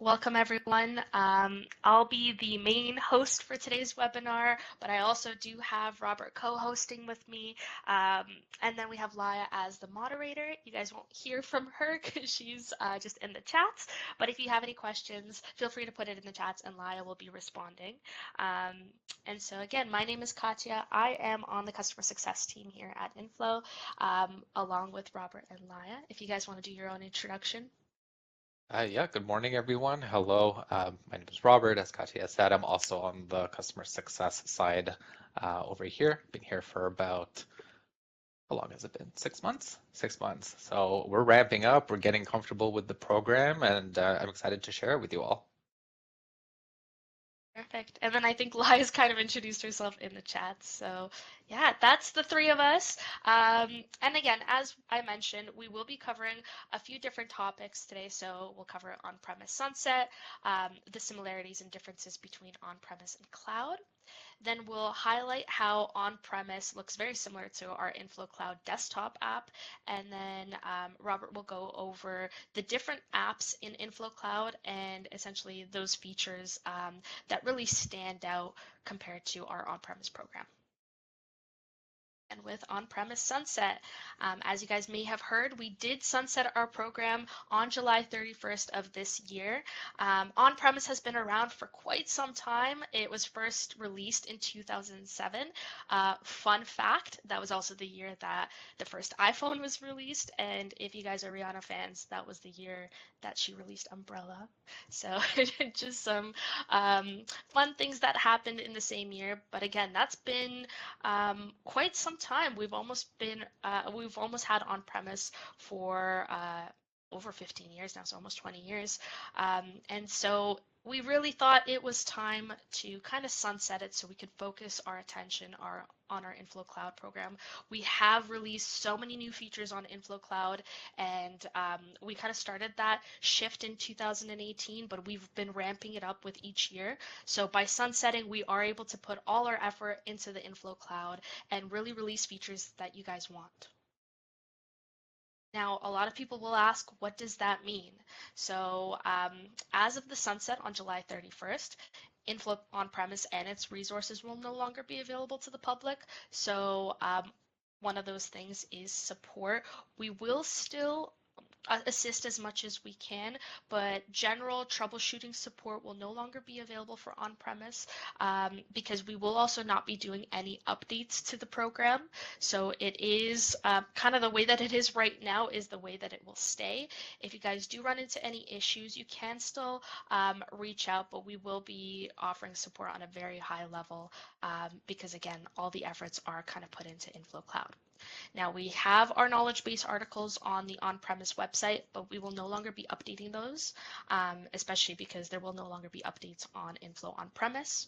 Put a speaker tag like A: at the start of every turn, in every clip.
A: Welcome everyone. I'll be the main host for today's webinar, but I also do have Robert co-hosting with me. And then we have Laya as the moderator. You guys won't hear from her because she's just in the chats. But if you have any questions, feel free to put it in the chats and Laya will be responding. And so again, my name is Katya. I am on the customer success team here at inFlow, along with Robert and Laya. If you guys want to do your own introduction.
B: Yeah, good morning, everyone. Hello, my name is Robert. As Katya said, I'm also on the customer success side over here. Been here for about, how long has it been? 6 months? 6 months. So we're ramping up, we're getting comfortable with the program, and I'm excited to share it with you all.
A: Perfect. And then I think Liz kind of introduced herself in the chat. So yeah, that's the three of us. And again, as I mentioned, we will be covering a few different topics today. So we'll cover on-premise sunset, the similarities and differences between on-premise and cloud. Then we'll highlight how on-premise looks very similar to our inFlow Cloud desktop app. And then Robert will go over the different apps in inFlow Cloud and essentially those features that really stand out compared to our on-premise program. And with on-premise sunset, as you guys may have heard, we did sunset our program on July 31st of this year. On-premise has been around for quite some time. It was first released in 2007. Fun fact, that was also the year that the first iPhone was released. And if you guys are Rihanna fans, that was the year that she released Umbrella. So just some fun things that happened in the same year. But again, that's been quite some time. We've almost had on-premise for over 15 years now, so almost 20 years. And so we really thought it was time to kind of sunset it so we could focus our attention on our inFlow Cloud program. We have released so many new features on inFlow Cloud, and we kind of started that shift in 2018, but we've been ramping it up with each year. So by sunsetting, we are able to put all our effort into the inFlow Cloud and really release features that you guys want. Now, a lot of people will ask, what does that mean? So as of the sunset on July 31st, inFlow on-premise and its resources will no longer be available to the public. So one of those things is support. We will still assist as much as we can, but general troubleshooting support will no longer be available for on-premise because we will also not be doing any updates to the program. So it is kind of the way that it is right now is the way that it will stay. If you guys do run into any issues, you can still reach out, but we will be offering support on a very high level because again, all the efforts are kind of put into inFlow Cloud. Now we have our knowledge base articles on the on-premise website, but we will no longer be updating those, especially because there will no longer be updates on inFlow on-premise.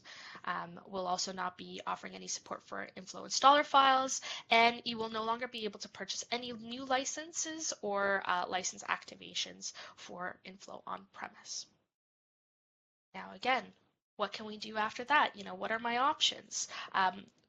A: We'll also not be offering any support for inFlow installer files, and you will no longer be able to purchase any new licenses or license activations for inFlow on-premise. Now again, what can we do after that? What are my options?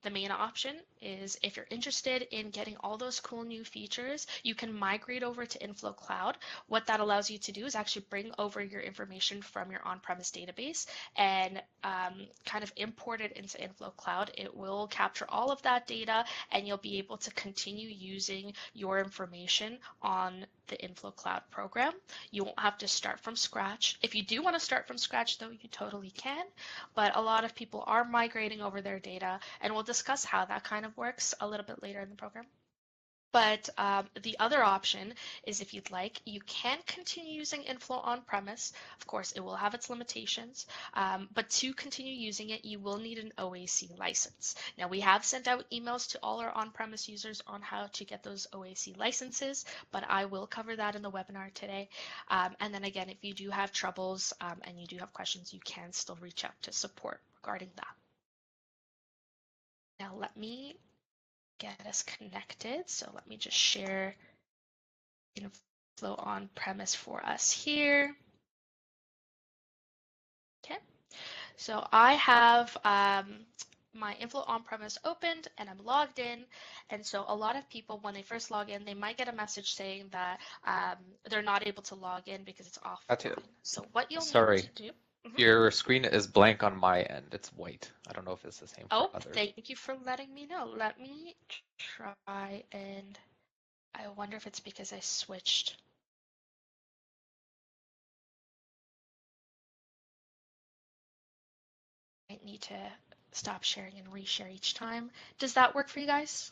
A: The main option is if you're interested in getting all those cool new features, you can migrate over to inFlow Cloud. What that allows you to do is actually bring over your information from your on-premise database and kind of import it into inFlow Cloud. It will capture all of that data and you'll be able to continue using your information on the inFlow Cloud program. You won't have to start from scratch. If you do want to start from scratch though, you totally can, but a lot of people are migrating over their data, and we'll discuss how that kind of works a little bit later in the program. But the other option is if you'd like, you can continue using inFlow on-premise. Of course, it will have its limitations, but to continue using it, you will need an OAC license. Now, we have sent out emails to all our on-premise users on how to get those OAC licenses, but I will cover that in the webinar today. And then again, if you do have troubles and you do have questions, you can still reach out to support regarding that. Now, let me get us connected. So let me just share inFlow on-premise for us here. Okay, so I have my inFlow on-premise opened and I'm logged in. And so a lot of people, when they first log in, they might get a message saying that they're not able to log in because it's
B: Katya,
A: offline. So what you'll need to
B: sorry,
A: do. Mhm.
B: your screen is blank on my end. It's white. I don't know if it's the same for
A: Oh,
B: others.
A: thank you for letting me know. Let me try, and I wonder if it's because I switched. I need to stop sharing and reshare each time. Does that work for you guys?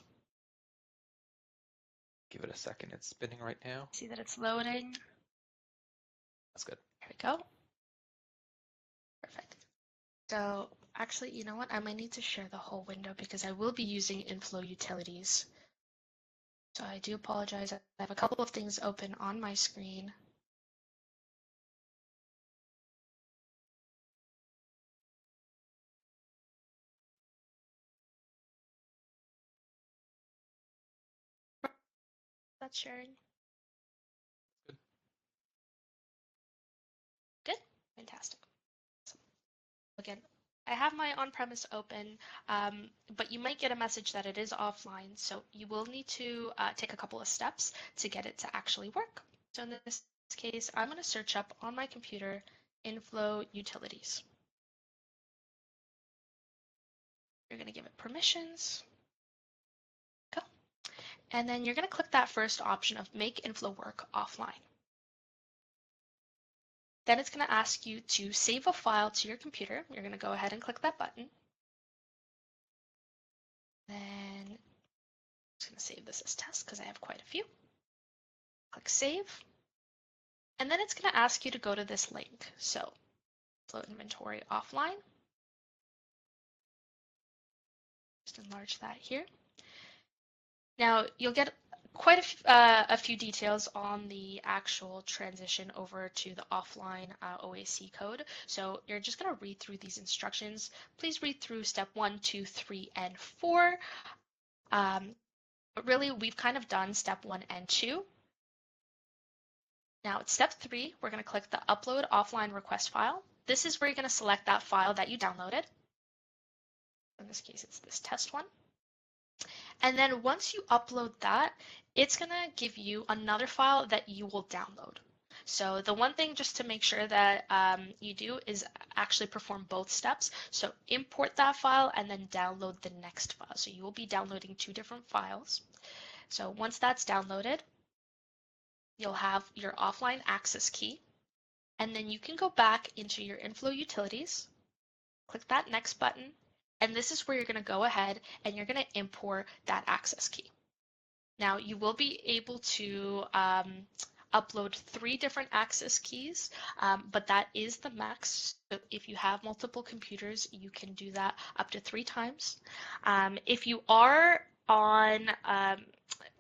B: Give it a second. It's spinning right now.
A: See that it's loading?
B: That's good.
A: There we go. Perfect. So actually, you know what? I might need to share the whole window because I will be using inFlow utilities. So I do apologize. I have a couple of things open on my screen. That's sharing.
B: Good.
A: Good. Fantastic. So again, I have my on-premise open, but you might get a message that it is offline. So you will need to take a couple of steps to get it to actually work. So in this case, I'm going to search up on my computer inFlow utilities. You're going to give it permissions. Go. And then you're going to click that first option of make inFlow work offline. Then it's going to ask you to save a file to your computer. You're going to go ahead and click that button. Then I'm just going to save this as test because I have quite a few. Click save. And then it's going to ask you to go to this link. So flow inventory offline. Just enlarge that here. Now you'll get quite a few details on the actual transition over to the offline OAC code. So you're just going to read through these instructions. Please read through step 1, 2, 3, and 4. But really, we've kind of done step 1 and 2. Now at step 3, we're going to click the upload offline request file. This is where you're going to select that file that you downloaded. In this case, it's this test one. And then once you upload that, it's going to give you another file that you will download. So the one thing just to make sure that you do is actually perform both steps. So import that file and then download the next file. So you will be downloading 2 different files. So once that's downloaded, you'll have your offline access key. And then you can go back into your inFlow utilities, click that next button, and this is where you're going to go ahead and you're going to import that access key. Now you will be able to upload 3 different access keys, but that is the max. So if you have multiple computers, you can do that up to 3 times. If you are on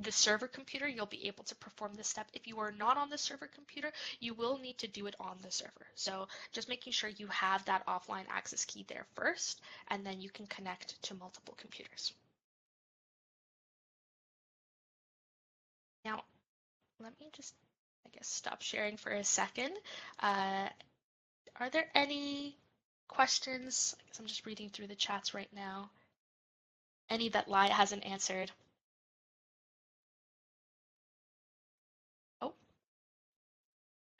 A: the server computer, you'll be able to perform this step. If you are not on the server computer, you will need to do it on the server. So just making sure you have that offline access key there first, and then you can connect to multiple computers. Now, let me just, I guess, stop sharing for a second. Are there any questions? I guess I'm just reading through the chats right now. Any that Lai hasn't answered? Oh,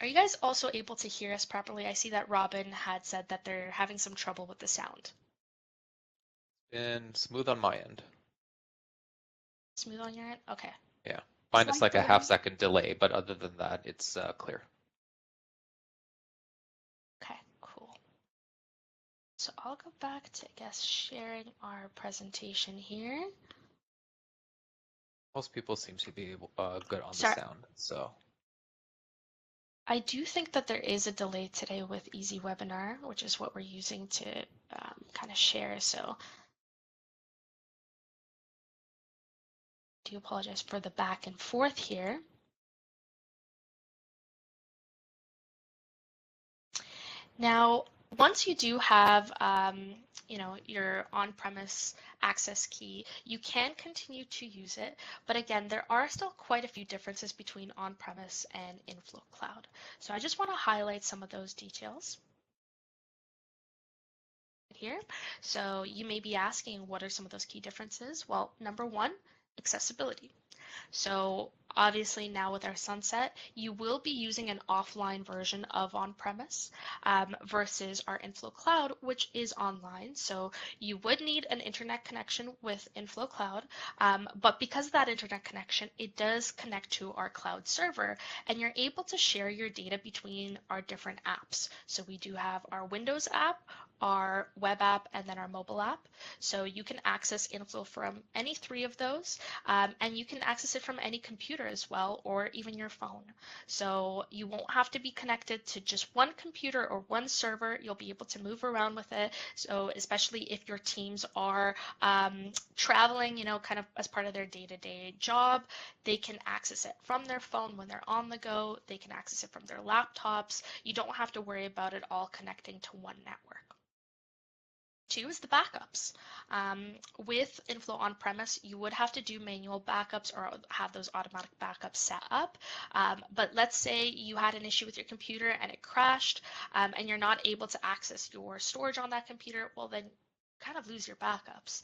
A: are you guys also able to hear us properly? I see that Robin had said that they're having some trouble with the sound.
B: Been smooth on my end.
A: Smooth on your end? Okay.
B: Yeah. Mine is like a
A: Slightly.
B: half-second delay, but other than that, it's clear.
A: Okay, cool. So I'll go back to, I guess, sharing our presentation here.
B: Most people seem to be good on the
A: Sorry,
B: sound, so
A: I do think that there is a delay today with Easy Webinar, which is what we're using to kind of share. So I do apologize for the back and forth here. Now, once you do have, your on-premise access key, you can continue to use it. But again, there are still quite a few differences between on-premise and inFlow Cloud. So I just want to highlight some of those details. here. So you may be asking, what are some of those key differences? Well, number one, accessibility. So obviously now with our sunset, you will be using an offline version of on-premise versus our inFlow Cloud, which is online. So you would need an internet connection with inFlow Cloud, but because of that internet connection, it does connect to our cloud server, and you're able to share your data between our different apps. So we do have our Windows app, our web app, and then our mobile app. So you can access inFlow from any three of those. And you can access it from any computer as well, or even your phone. So you won't have to be connected to just one computer or one server. You'll be able to move around with it. So especially if your teams are traveling, kind of as part of their day-to-day job, they can access it from their phone when they're on the go. They can access it from their laptops. You don't have to worry about it all connecting to one network. Two is the backups. With inFlow on-premise, you would have to do manual backups or have those automatic backups set up. But let's say you had an issue with your computer and it crashed, and you're not able to access your storage on that computer, well then kind of lose your backups.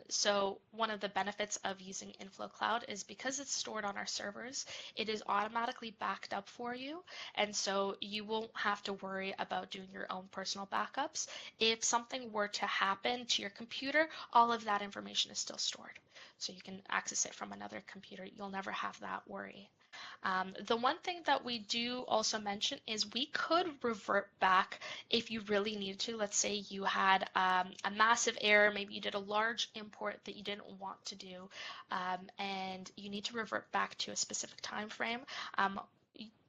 A: So one of the benefits of using inFlow Cloud is because it's stored on our servers, it is automatically backed up for you. And so you won't have to worry about doing your own personal backups. If something were to happen to your computer, all of that information is still stored. So you can access it from another computer. You'll never have that worry. The one thing that we do also mention is we could revert back if you really needed to. Let's say you had a massive error, maybe you did a large import that you didn't want to do, and you need to revert back to a specific time frame.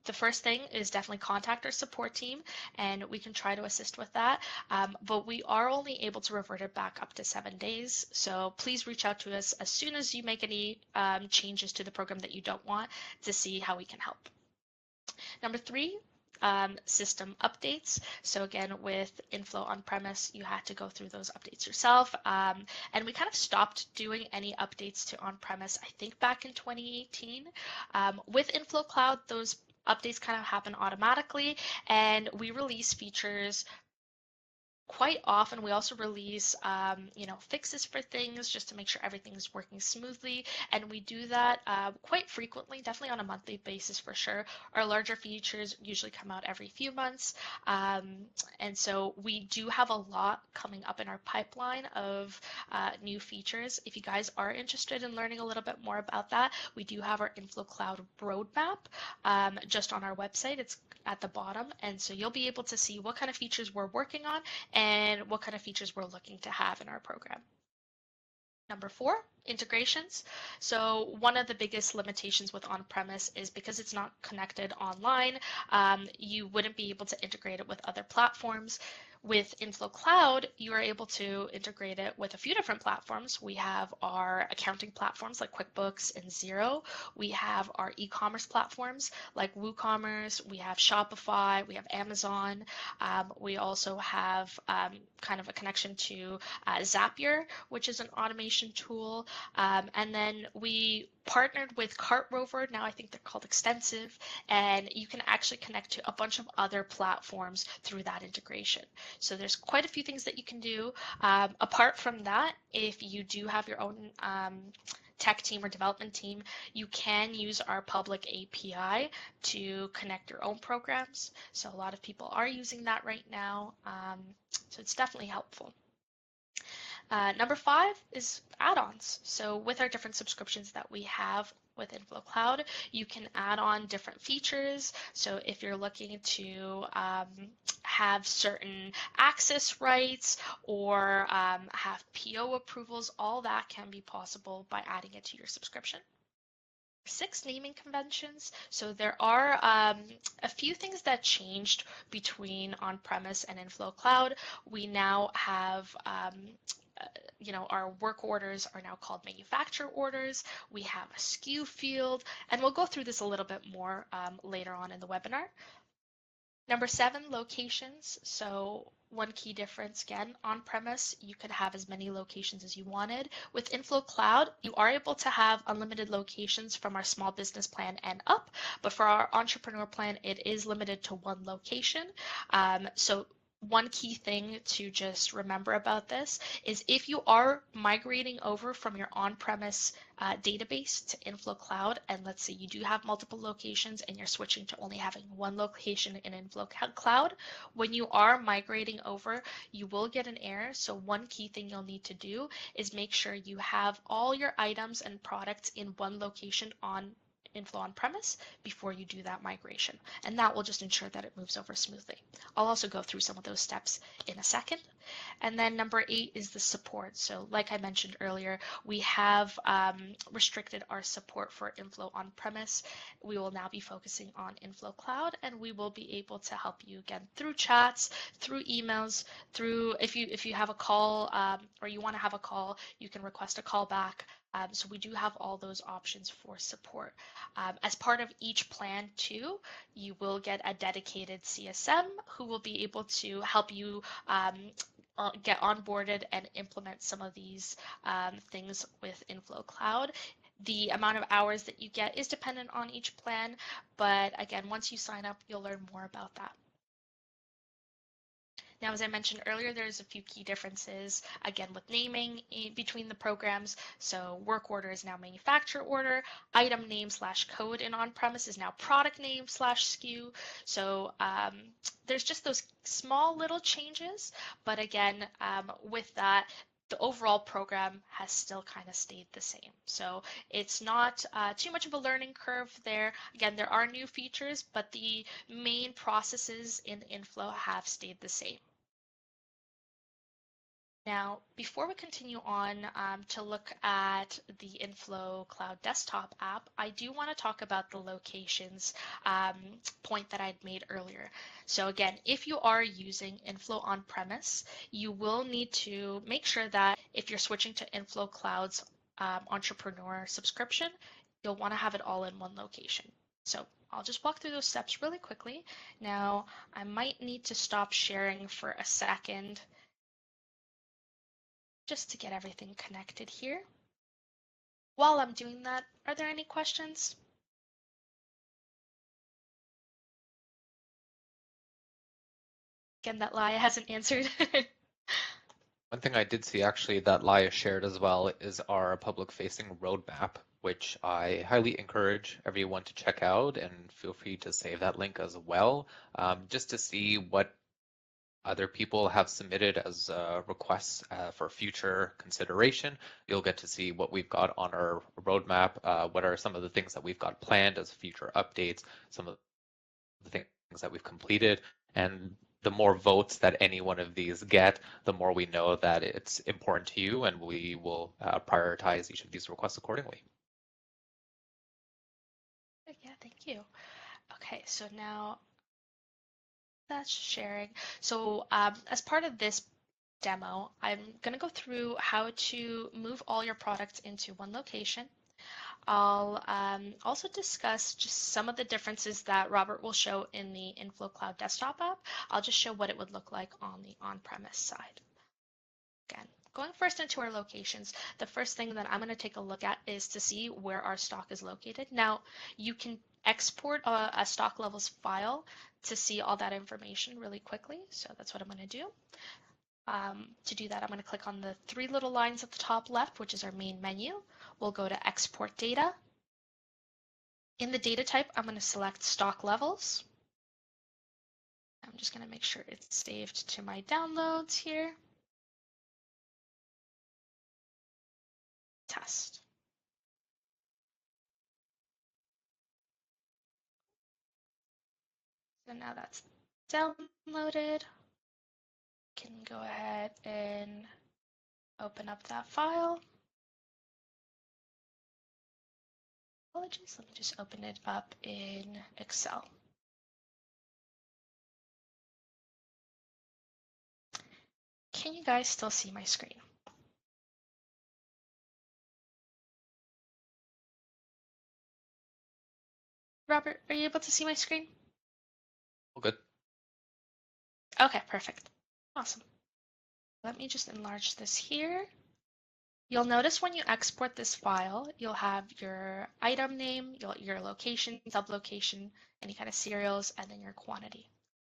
A: The first thing is definitely contact our support team, and we can try to assist with that. But we are only able to revert it back up to 7 days. So please reach out to us as soon as you make any changes to the program that you don't want to see how we can help. Number three, system updates. So again, with inFlow on-premise, you had to go through those updates yourself. And we kind of stopped doing any updates to on-premise, I think back in 2018. With inFlow Cloud, those updates kind of happen automatically, and we release features quite often. We also release fixes for things just to make sure everything's working smoothly, and we do that quite frequently, definitely on a monthly basis for sure. Our larger features usually come out every few months, and so we do have a lot coming up in our pipeline of new features. If you guys are interested in learning a little bit more about that, we do have our inFlow Cloud roadmap just on our website. It's at the bottom, and so you'll be able to see what kind of features we're working on and what kind of features we're looking to have in our program. Number four, integrations. So one of the biggest limitations with on-premise is because it's not connected online, you wouldn't be able to integrate it with other platforms. With inFlow Cloud, you are able to integrate it with a few different platforms. We have our accounting platforms like QuickBooks and Xero. We have our e-commerce platforms like WooCommerce. We have Shopify. We have Amazon. We also have kind of a connection to Zapier, which is an automation tool. And then we partnered with CartRover. Now I think they're called Extensive, and you can actually connect to a bunch of other platforms through that integration. So there's quite a few things that you can do. Apart from that, if you do have your own tech team or development team, you can use our public API to connect your own programs. So a lot of people are using that right now. So it's definitely helpful. Number five is add-ons. So with our different subscriptions that we have with inFlow Cloud, you can add on different features. So if you're looking to have certain access rights or have PO approvals, all that can be possible by adding it to your subscription. Six, naming conventions. So there are a few things that changed between on-premise and inFlow Cloud. We now have our work orders are now called manufacturer orders. We have a SKU field, and we'll go through this a little bit more later on in the webinar. Number seven, locations. So one key difference, again, on-premise, you could have as many locations as you wanted. With inFlow Cloud, you are able to have unlimited locations from our small business plan and up, but for our entrepreneur plan, it is limited to one location. So one key thing to just remember about this is if you are migrating over from your on-premise database to inFlow Cloud, and let's say you do have multiple locations and you're switching to only having one location in inFlow Cloud, when you are migrating over, you will get an error. So one key thing you'll need to do is make sure you have all your items and products in one location on inFlow on-premise before you do that migration. And that will just ensure that it moves over smoothly. I'll also go through some of those steps in a second. And then number 8 is the support. So like I mentioned earlier, we have restricted our support for inFlow on-premise. We will now be focusing on inFlow Cloud, and we will be able to help you again through chats, through emails, through if you have a call or you want to have a call, you can request a call back. So we do have all those options for support. As part of each plan too, you will get a dedicated CSM who will be able to help you get onboarded and implement some of these things with inFlow Cloud. The amount of hours that you get is dependent on each plan, but again, once you sign up, you'll learn more about that. Now, as I mentioned earlier, there's a few key differences, again, with naming between the programs. So work order is now manufacturer order, item name / code in on-premise is now product name / SKU. So there's just those small little changes, but again, with that, the overall program has still kind of stayed the same. So it's not too much of a learning curve there. Again, there are new features, but the main processes in inFlow have stayed the same. Now, before we continue on to look at the inFlow Cloud Desktop app, I do want to talk about the locations point that I'd made earlier. So again, if you are using inFlow on-premise, you will need to make sure that if you're switching to inFlow Cloud's Entrepreneur subscription, you'll want to have it all in one location. So I'll just walk through those steps really quickly. Now, I might need to stop sharing for a second just to get everything connected here. While I'm doing that, are there any questions? Again, that Laia hasn't answered.
B: One thing I did see actually that Laia shared as well is our public-facing roadmap, which I highly encourage everyone to check out, and feel free to save that link as well, just to see what other people have submitted as requests for future consideration. You'll get to see what we've got on our roadmap, what are some of the things that we've got planned as future updates, some of the things that we've completed, and the more votes that any one of these get, the more we know that it's important to you, and we will prioritize each of these requests accordingly.
A: Yeah, thank you. Okay, so now that's sharing. So as part of this demo, I'm going to go through how to move all your products into one location. I'll also discuss just some of the differences that Robert will show in the inFlow Cloud Desktop app. I'll just show what it would look like on the on-premise side. Again, going first into our locations, the first thing that I'm going to take a look at is to see where our stock is located. Now, you can export a stock levels file to see all that information really quickly. So that's what I'm going to do. To do that, I'm going to click on the 3 little lines at the top left, which is our main menu. We'll go to Export Data. In the data type, I'm going to select Stock Levels. I'm just going to make sure it's saved to my downloads here. Test. So now that's downloaded. Can go ahead and open up that file. Apologies, let me just open it up in Excel. Can you guys still see my screen? Robert, are you able to see my screen?
B: All good.
A: Okay, perfect. Awesome. Let me just enlarge this here. You'll notice when you export this file, you'll have your item name, your location, sublocation, any kind of serials, and then your quantity.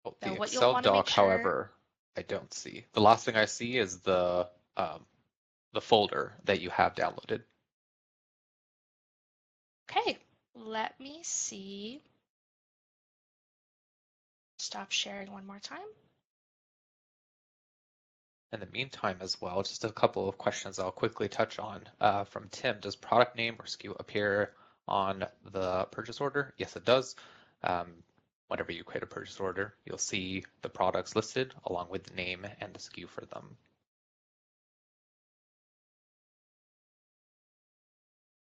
B: Oh,
A: So
B: the
A: what you'll
B: Excel
A: want to make
B: doc,
A: sure,
B: however, I don't see. The last thing I see is the folder that you have downloaded.
A: Okay, let me see. Stop sharing one more time.
B: In the meantime as well, just a couple of questions I'll quickly touch on from Tim. Does product name or SKU appear on the purchase order? Yes, it does. Whenever you create a purchase order, you'll see the products listed along with the name and the SKU for them.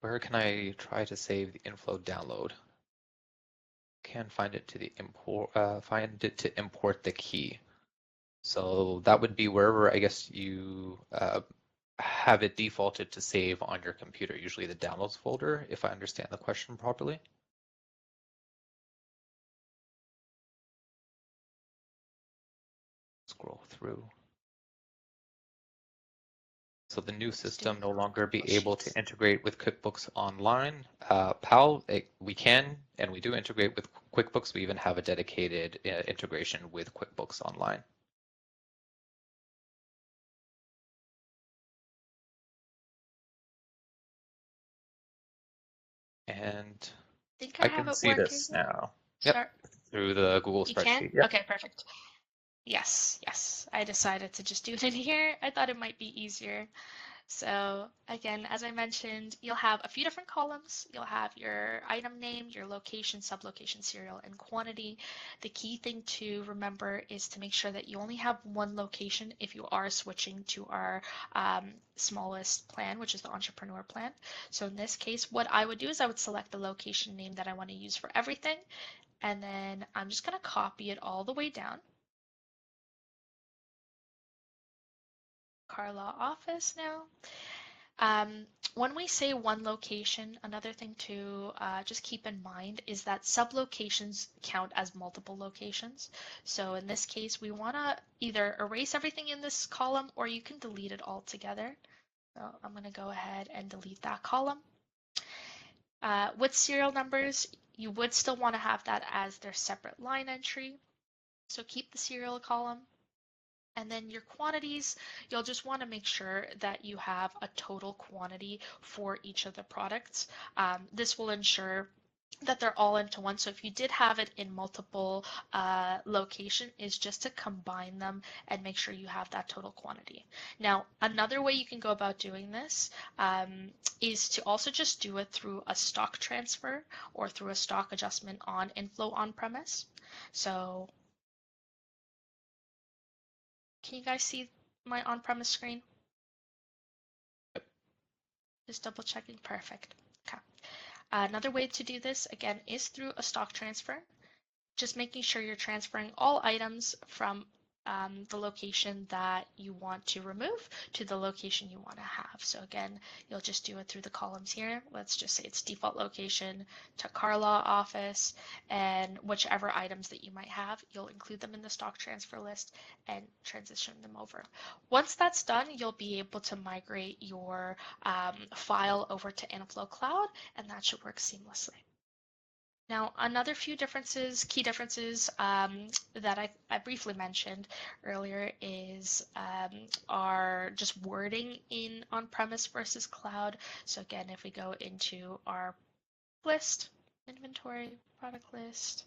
B: Where can I try to save the inFlow download? Can find it to the import the key. So that would be wherever I guess you have it defaulted to save on your computer, usually the downloads folder, if I understand the question properly. Scroll through. So the new
A: Let's do
B: system no
A: a
B: longer
A: couple
B: be able
A: sheets.
B: to integrate with QuickBooks Online. PAL, we can and we do integrate with QuickBooks. We even have a dedicated integration with QuickBooks Online. And
A: I think I
B: I
A: have
B: can
A: it
B: see
A: working.
B: this now. Yep,
A: Start.
B: through the Google
A: You can?
B: spreadsheet. Yep.
A: Okay, perfect. Yes, yes. I decided to just do it in here. I thought it might be easier. So again, as I mentioned, you'll have a few different columns. You'll have your item name, your location, sublocation, serial, and quantity. The key thing to remember is to make sure that you only have one location if you are switching to our smallest plan, which is the entrepreneur plan. So in this case, what I would do is I would select the location name that I want to use for everything, and then I'm just going to copy it all the way down. Carlaw office now. Um, when we say one location, another thing to just keep in mind is that sublocations count as multiple locations. So in this case, we want to either erase everything in this column or you can delete it altogether. So I'm going to go ahead and delete that column. With serial numbers, you would still want to have that as their separate line entry. So keep the serial column. And then your quantities, you'll just want to make sure that you have a total quantity for each of the products. This will ensure that they're all into one. So if you did have it in multiple location, is just to combine them and make sure you have that total quantity. Now, another way you can go about doing this is to also just do it through a stock transfer or through a stock adjustment on inFlow on-premise. So can you guys see my on-premise screen? Just double checking. Perfect. Okay. Another way to do this, again, is through a stock transfer. Just making sure you're transferring all items from the location that you want to remove to the location you want to have. So again, you'll just do it through the columns here. Let's just say it's default location to Carlaw office, and whichever items that you might have, you'll include them in the stock transfer list and transition them over. Once that's done, you'll be able to migrate your file over to inFlow Cloud, and that should work seamlessly. Now, another few differences, key differences that I briefly mentioned earlier is our just wording in on-premise versus cloud. So again, if we go into our list, inventory, product list,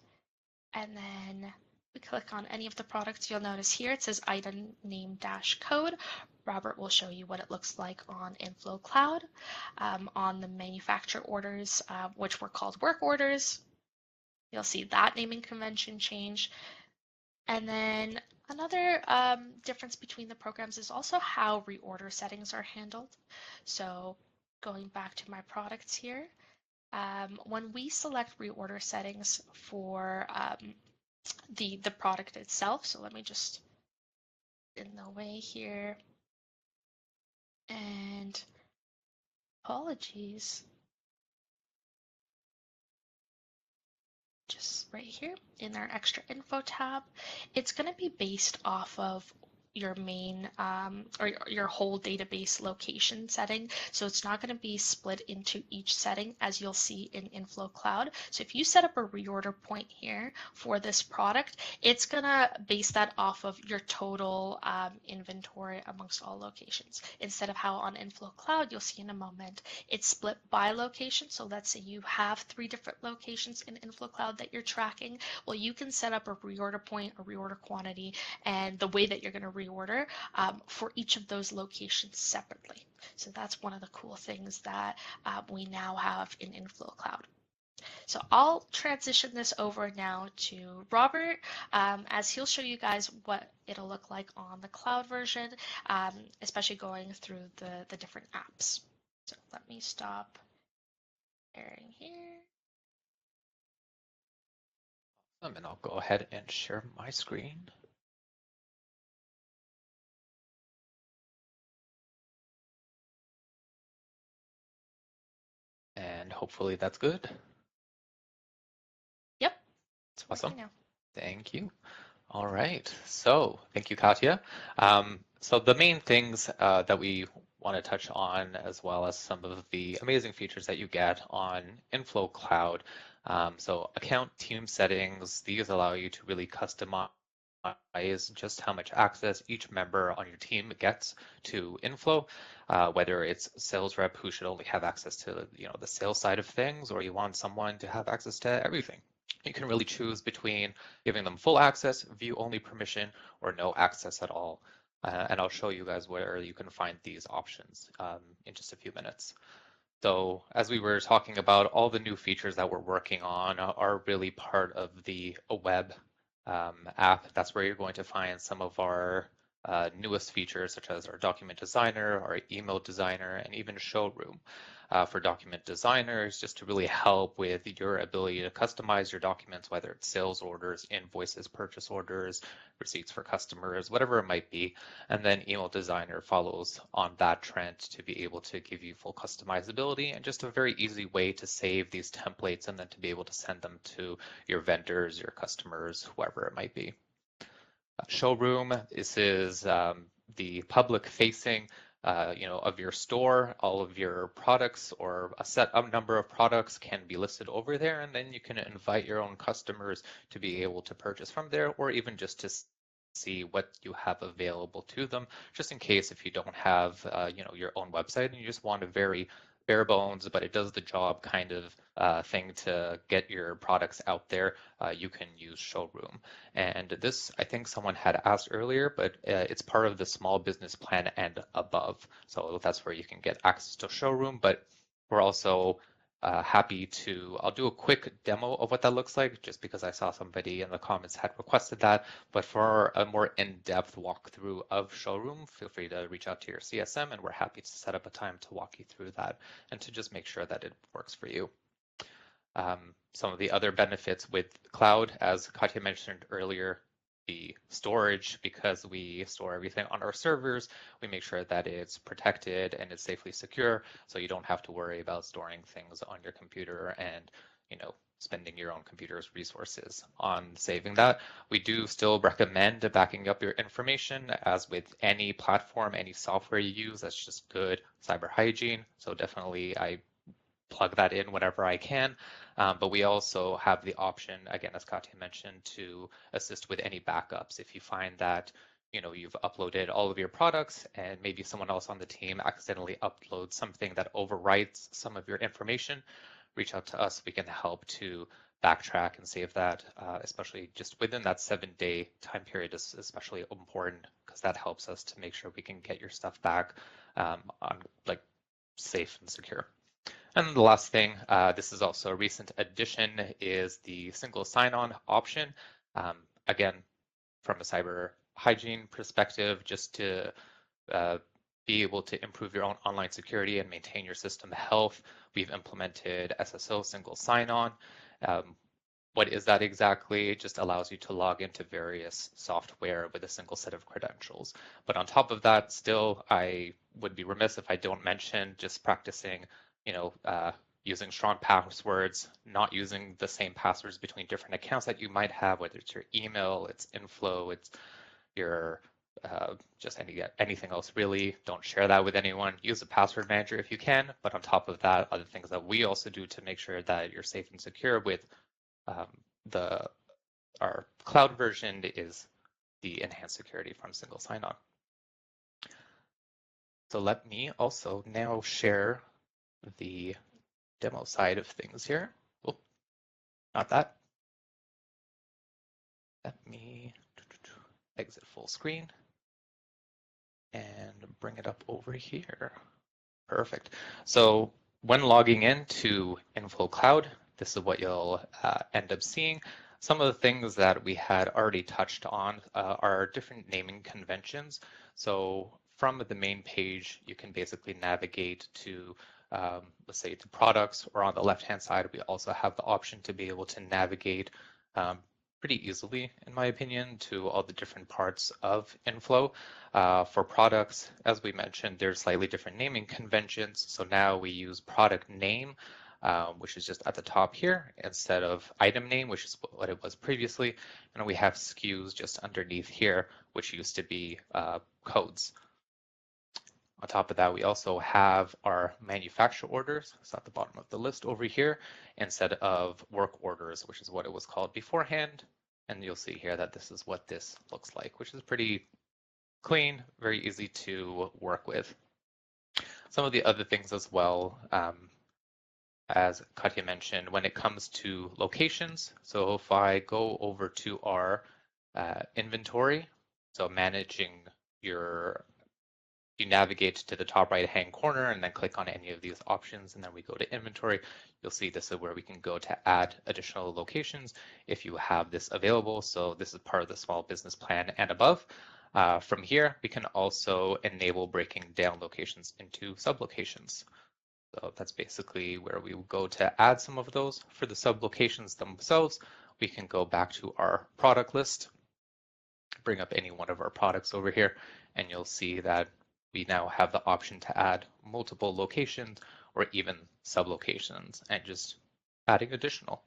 A: and then we click on any of the products, you'll notice here it says item name dash code. Robert will show you what it looks like on inFlow Cloud. On the manufacturer orders, which were called work orders, you'll see that naming convention change. And then another difference between the programs is also how reorder settings are handled. So going back to my products here, when we select reorder settings for the product itself, so let me just in the way here, and apologies, just right here in our extra info tab, it's going to be based off of your main or your whole database location setting. So it's not going to be split into each setting as you'll see in inFlow Cloud. So if you set up a reorder point here for this product, it's going to base that off of your total inventory amongst all locations. Instead of how on inFlow Cloud, you'll see in a moment, it's split by location. So let's say you have 3 different locations in inFlow Cloud that you're tracking. Well, you can set up a reorder point, a reorder quantity, and the way that you're going to reorder for each of those locations separately. So that's one of the cool things that we now have in inFlow Cloud. So I'll transition this over now to Robert as he'll show you guys what it'll look like on the cloud version, especially going through the different apps. So let me stop sharing here.
B: And I'll go ahead and share my screen. And hopefully that's good.
A: Yep, it's
B: Awesome.
A: working now.
B: Thank you. All right. So thank you, Katya. So the main things that we want to touch on, as well as some of the amazing features that you get on inFlow Cloud. So account team settings, these allow you to really customize just how much access each member on your team gets to inFlow, whether it's sales rep who should only have access to the sales side of things, or you want someone to have access to everything. You can really choose between giving them full access, view only permission, or no access at all. And I'll show you guys where you can find these options in just a few minutes. So as we were talking about, all the new features that we're working on are really part of the web app. That's where you're going to find some of our newest features, such as our document designer, our email designer, and even showroom. For document designers, just to really help with your ability to customize your documents, whether it's sales orders, invoices, purchase orders, receipts for customers, whatever it might be. And then email designer follows on that trend to be able to give you full customizability and just a very easy way to save these templates and then to be able to send them to your vendors, your customers, whoever it might be. Showroom, this is the public facing of your store. All of your products or a set number of products can be listed over there, and then you can invite your own customers to be able to purchase from there, or even just to see what you have available to them, just in case if you don't have your own website and you just want a very bare bones, but it does the job kind of thing to get your products out there, you can use Showroom. And this, I think someone had asked earlier, but it's part of the small business plan and above. So that's where you can get access to Showroom, but we're also happy to, I'll do a quick demo of what that looks like, just because I saw somebody in the comments had requested that. But for a more in-depth walkthrough of Showroom, feel free to reach out to your CSM, and we're happy to set up a time to walk you through that and to just make sure that it works for you. Some of the other benefits with cloud, as Katya mentioned earlier, the storage, because we store everything on our servers, we make sure that it's protected and it's safely secure, so you don't have to worry about storing things on your computer and spending your own computer's resources on saving that. We do still recommend backing up your information, as with any platform, any software you use. That's just good cyber hygiene. So definitely I plug that in whenever I can. But we also have the option, again, as Katya mentioned, to assist with any backups. If you find that you've uploaded all of your products and maybe someone else on the team accidentally uploads something that overwrites some of your information, reach out to us. We can help to backtrack and save that, especially just within that 7-day time period is especially important, because that helps us to make sure we can get your stuff back on safe and secure. And the last thing, this is also a recent addition, is the single sign-on option. Again, from a cyber hygiene perspective, just to be able to improve your own online security and maintain your system health, we've implemented SSO single sign-on. What is that exactly? It just allows you to log into various software with a single set of credentials. But on top of that, still, I would be remiss if I don't mention just practicing using strong passwords, not using the same passwords between different accounts that you might have, whether it's your email, it's inFlow, it's your just anything else really. Don't share that with anyone. Use a password manager if you can, but on top of that, other things that we also do to make sure that you're safe and secure with um, the our cloud version is the enhanced security from single sign-on. So let me also now share the demo side of things here. Oh, not that. Let me exit full screen and bring it up over here. Perfect. So when logging into inFlow Cloud, this is what you'll end up seeing. Some of the things that we had already touched on are different naming conventions. So from the main page, you can basically navigate to, let's say, to products, or on the left-hand side, we also have the option to be able to navigate pretty easily, in my opinion, to all the different parts of inFlow. For products, as we mentioned, there's slightly different naming conventions. So now we use product name, which is just at the top here, instead of item name, which is what it was previously. And we have SKUs just underneath here, which used to be codes. On top of that, we also have our manufacturer orders. It's at the bottom of the list over here, instead of work orders, which is what it was called beforehand. And you'll see here that this is what this looks like, which is pretty clean, very easy to work with. Some of the other things as well, as Katya mentioned, when it comes to locations, so if I go over to our inventory, so managing you navigate to the top right hand corner and then click on any of these options, and then we go to inventory. You'll see this is where we can go to add additional locations if you have this available. So this is part of the small business plan and above. From here, we can also enable breaking down locations into sub-locations. So that's basically where we will go to add some of those. For the sub-locations themselves, we can go back to our product list, bring up any one of our products over here, and you'll see that we now have the option to add multiple locations or even sub-locations and just adding additional.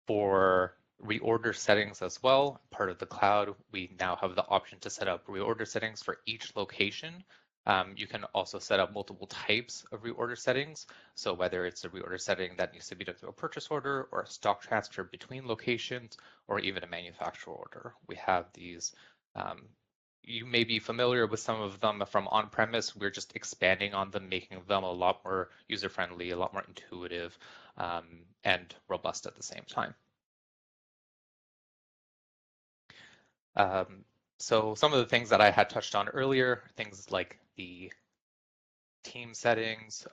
B: For reorder settings as well, part of the cloud, we now have the option to set up reorder settings for each location. You can also set up multiple types of reorder settings. So whether it's a reorder setting that needs to be done through a purchase order or a stock transfer between locations, or even a manufacturer order, we have these. You may be familiar with some of them from on-premise. We're just expanding on them, making them a lot more user-friendly, a lot more intuitive, and robust at the same time. So some of the things that I had touched on earlier, things like the team settings.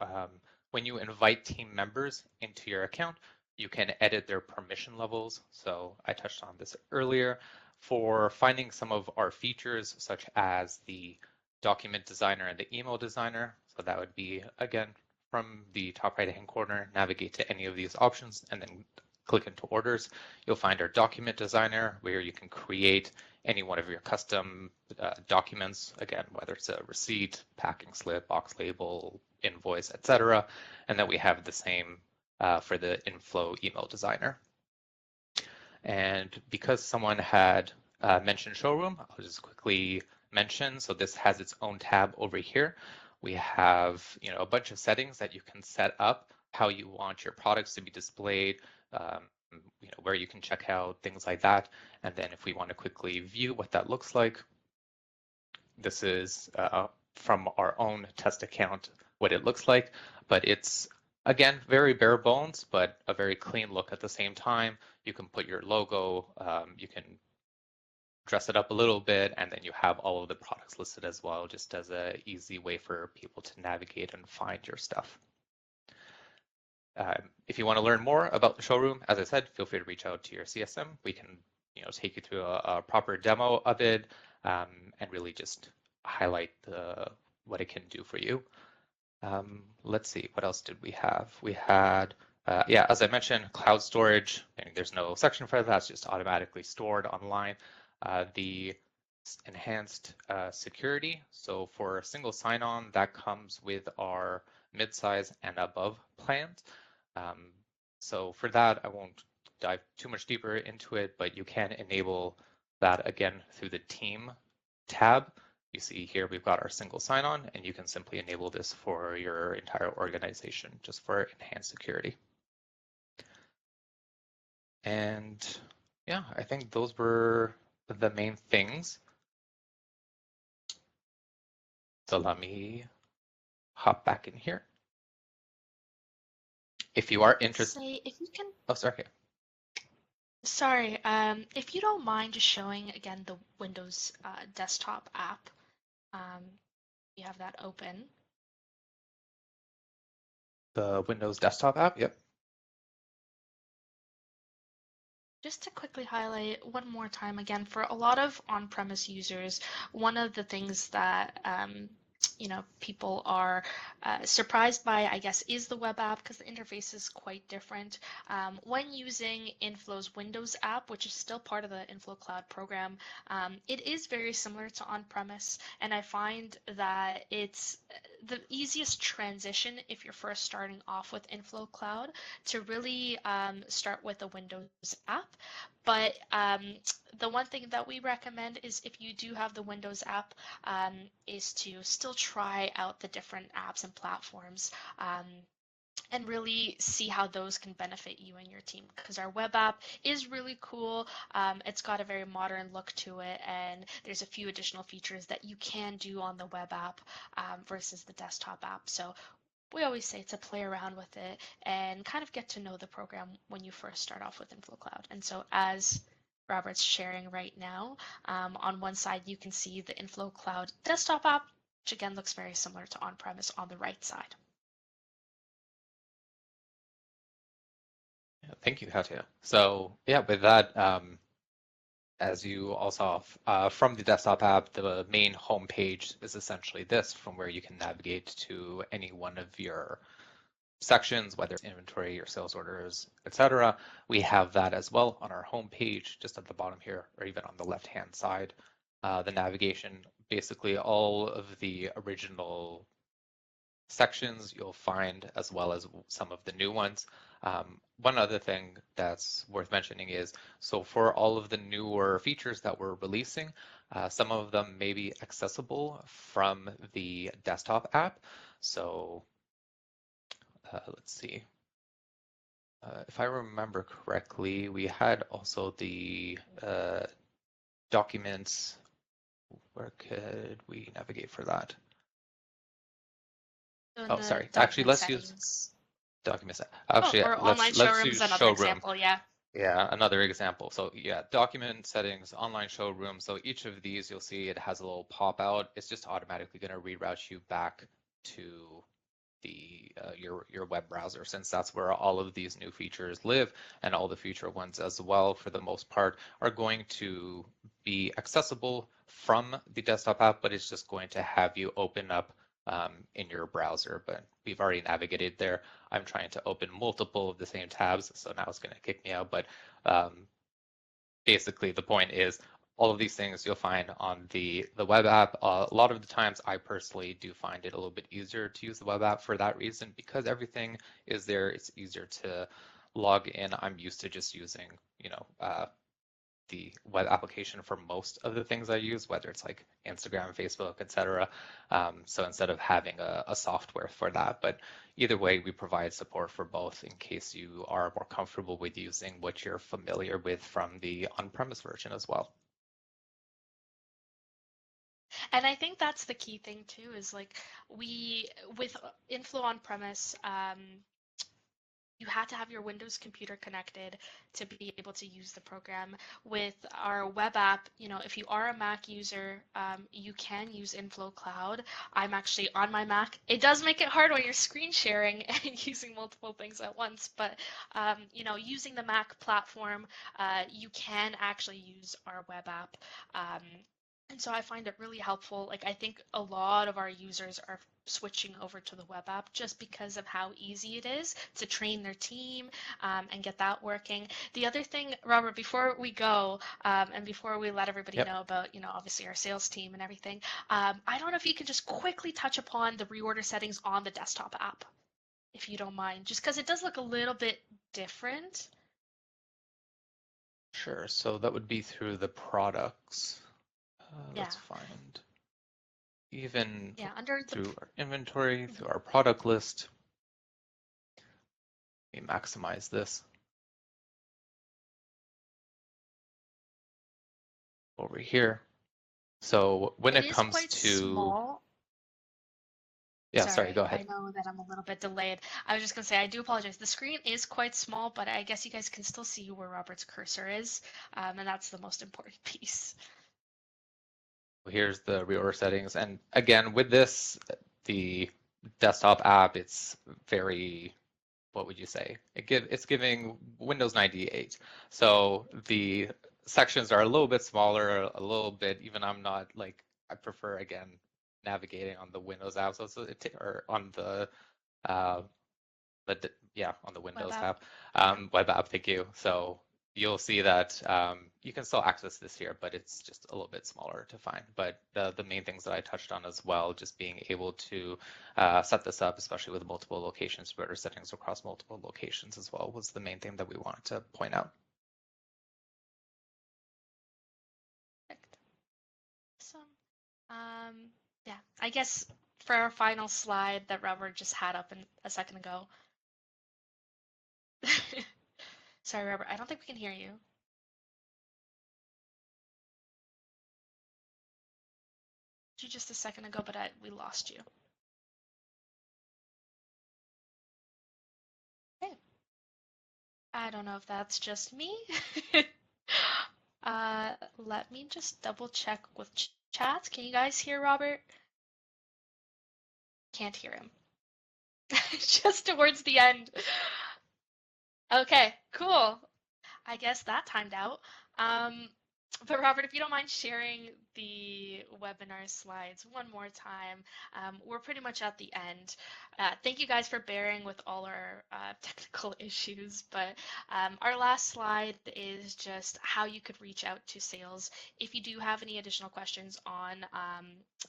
B: When you invite team members into your account, you can edit their permission levels. So I touched on this earlier. For finding some of our features, such as the document designer and the email designer, so that would be, again, from the top right-hand corner, navigate to any of these options and then click into orders. You'll find our document designer, where you can create any one of your custom documents, again, whether it's a receipt, packing slip, box label, invoice, etc. And then we have the same for the inFlow email designer. And because someone had mentioned showroom, I'll just quickly mention, so this has its own tab over here. We have a bunch of settings that you can set up, how you want your products to be displayed, where you can check out, things like that. And then if we want to quickly view what that looks like, this is from our own test account what it looks like, but it's, again, very bare bones, but a very clean look at the same time. You can put your logo, you can dress it up a little bit, and then you have all of the products listed as well, just as an easy way for people to navigate and find your stuff. If you want to learn more about the showroom, as I said, feel free to reach out to your CSM. We can take you through a proper demo of it and really just highlight what it can do for you. Let's see, what else did we have? We had, yeah, as I mentioned, cloud storage. There's no section for that, it's just automatically stored online. The enhanced security. So for a single sign-on, that comes with our mid-size and above plans. So for that, I won't dive too much deeper into it, but you can enable that again through the team tab, you see here we've got our single sign-on, and you can simply enable this for your entire organization just for enhanced security. And yeah, I think those were the main things. So let me hop back in here. If you are interested,
A: Say, if you can,
B: oh, sorry.
A: sorry, if you don't mind just showing again the Windows desktop app, um, you have that open.
B: The Windows desktop app, yep.
A: Just to quickly highlight one more time again, for a lot of on-premise users, one of the things that people are surprised by, I guess, is the web app because the interface is quite different. When using inFlow's Windows app, which is still part of the inFlow Cloud program, it is very similar to on-premise, and I find that it's the easiest transition if you're first starting off with inFlow Cloud to really start with a Windows app. But the one thing that we recommend is if you do have the Windows app, is to still try out the different apps and platforms. And really see how those can benefit you and your team because our web app is really cool. It's got a very modern look to it, and there's a few additional features that you can do on the web app versus the desktop app. So we always say to play around with it and kind of get to know the program when you first start off with inFlow Cloud. And so as Robert's sharing right now, on one side you can see the inFlow Cloud desktop app, which again looks very similar to on-premise on the right side.
B: Yeah, thank you, Katya. So yeah, with that, as you all saw from the desktop app, the main home page is essentially this, from where you can navigate to any one of your sections, whether it's inventory or sales orders, etc. We have that as well on our home page, just at the bottom here, or even on the left-hand side. The navigation, basically all of the original sections you'll find, as well as some of the new ones. One other thing that's worth mentioning is, so for all of the newer features that we're releasing, some of them may be accessible from the desktop app. So let's see. If I remember correctly, we had also the documents. Where could we navigate for that?
A: So in
B: Oh,
A: the
B: sorry. Actually,
A: document
B: let's use
A: settings,
B: documents.
A: oh,
B: Actually,
A: or online
B: let's
A: showroom
B: use
A: is another
B: showroom.
A: example, yeah.
B: Yeah, another example. So yeah, document settings, online showroom. So each of these, you'll see it has a little pop out. It's just automatically going to reroute you back to the your web browser, since that's where all of these new features live, and all the future ones as well, for the most part, are going to be accessible from the desktop app, but it's just going to have you open up in your browser. But we've already navigated there. I'm trying to open multiple of the same tabs, so now it's going to kick me out. But basically, the point is, all of these things you'll find on the web app. A lot of the times, I personally do find it a little bit easier to use the web app for that reason, because everything is there. It's easier to log in. I'm used to just using, the web application for most of the things I use, whether it's like Instagram, Facebook, etc. So instead of having a software for that, but either way, we provide support for both in case you are more comfortable with using what you're familiar with from the on-premise version as well.
A: And I think that's the key thing too, is like we, with inFlow on premise, you had to have your Windows computer connected to be able to use the program. With our web app, if you are a Mac user, you can use inFlow Cloud. I'm actually on my Mac. It does make it hard when you're screen sharing and using multiple things at once, but using the Mac platform, you can actually use our web app. Um, and so I find it really helpful. Like I think a lot of our users are switching over to the web app just because of how easy it is to train their team and get that working. The other thing, Robert, before we go and before we let everybody
B: Yep.
A: know about, obviously our sales team and everything, I don't know if you could just quickly touch upon the reorder settings on the desktop app, if you don't mind, just because it does look a little bit different.
B: Sure. So that would be through the products.
A: Yeah.
B: Let's find even
A: Yeah, under the
B: through our inventory, through
A: mhm.
B: our product list. Let me maximize this over here. So when
A: It
B: it
A: is
B: comes
A: quite
B: to,
A: small.
B: yeah, sorry, go
A: Sorry,
B: ahead.
A: I know that I'm a little bit delayed. I was just gonna say I do apologize. The screen is quite small, but I guess you guys can still see where Robert's cursor is, and that's the most important piece.
B: Here's the reorder settings. And again, with this, the desktop app, it's very, what would you say? It's giving Windows 98. So the sections are a little bit smaller, a little bit, even I'm not like, I prefer, again, navigating on the Windows app, or on uh, yeah, on the
A: Web
B: Windows
A: app.
B: app,
A: Yeah.
B: web app, thank you. So you'll see that you can still access this here, but it's just a little bit smaller to find. But the main things that I touched on as well, just being able to set this up, especially with multiple locations, better settings across multiple locations as well, was the main thing that we wanted to point out.
A: Perfect. Awesome. Yeah, I guess for our final slide that Robert just had up a second ago. Sorry, Robert, I don't think we can hear you. You just a second ago, but we lost you. Okay. I don't know if that's just me. Let me just double check with chat. Can you guys hear Robert? Can't hear him. Just towards the end. Okay, cool. I guess that timed out. Um, but Robert, if you don't mind sharing the webinar slides one more time, we're pretty much at the end. Thank you guys for bearing with all our technical issues, but our last slide is just how you could reach out to sales. If you do have any additional questions on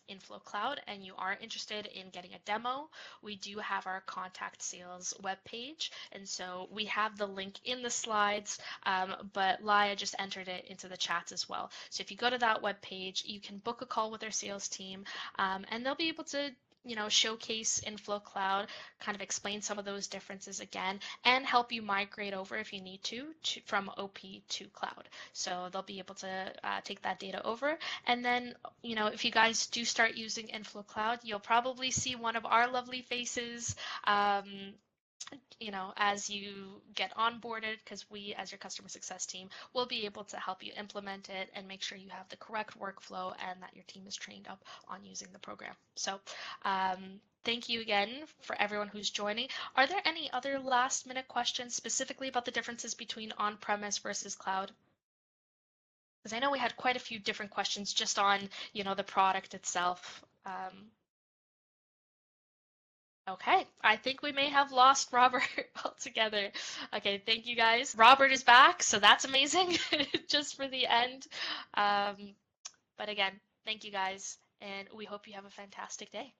A: inFlow Cloud and you are interested in getting a demo, we do have our contact sales webpage, and so we have the link in the slides, but Laia just entered it into the chats as well. So if you go to that web page, you can book a call with our sales team, and they'll be able to showcase inFlow Cloud, kind of explain some of those differences again, and help you migrate over if you need to from OP to Cloud. So they'll be able to take that data over, and then if you guys do start using inFlow Cloud, you'll probably see one of our lovely faces. As you get onboarded, because we, as your customer success team, will be able to help you implement it and make sure you have the correct workflow and that your team is trained up on using the program. So thank you again for everyone who's joining. Are there any other last minute questions specifically about the differences between on-premise versus cloud? Because I know we had quite a few different questions just on, the product itself. Okay, I think we may have lost Robert altogether. Okay, thank you guys. Robert is back, so that's amazing just for the end. But again, thank you guys, and we hope you have a fantastic day.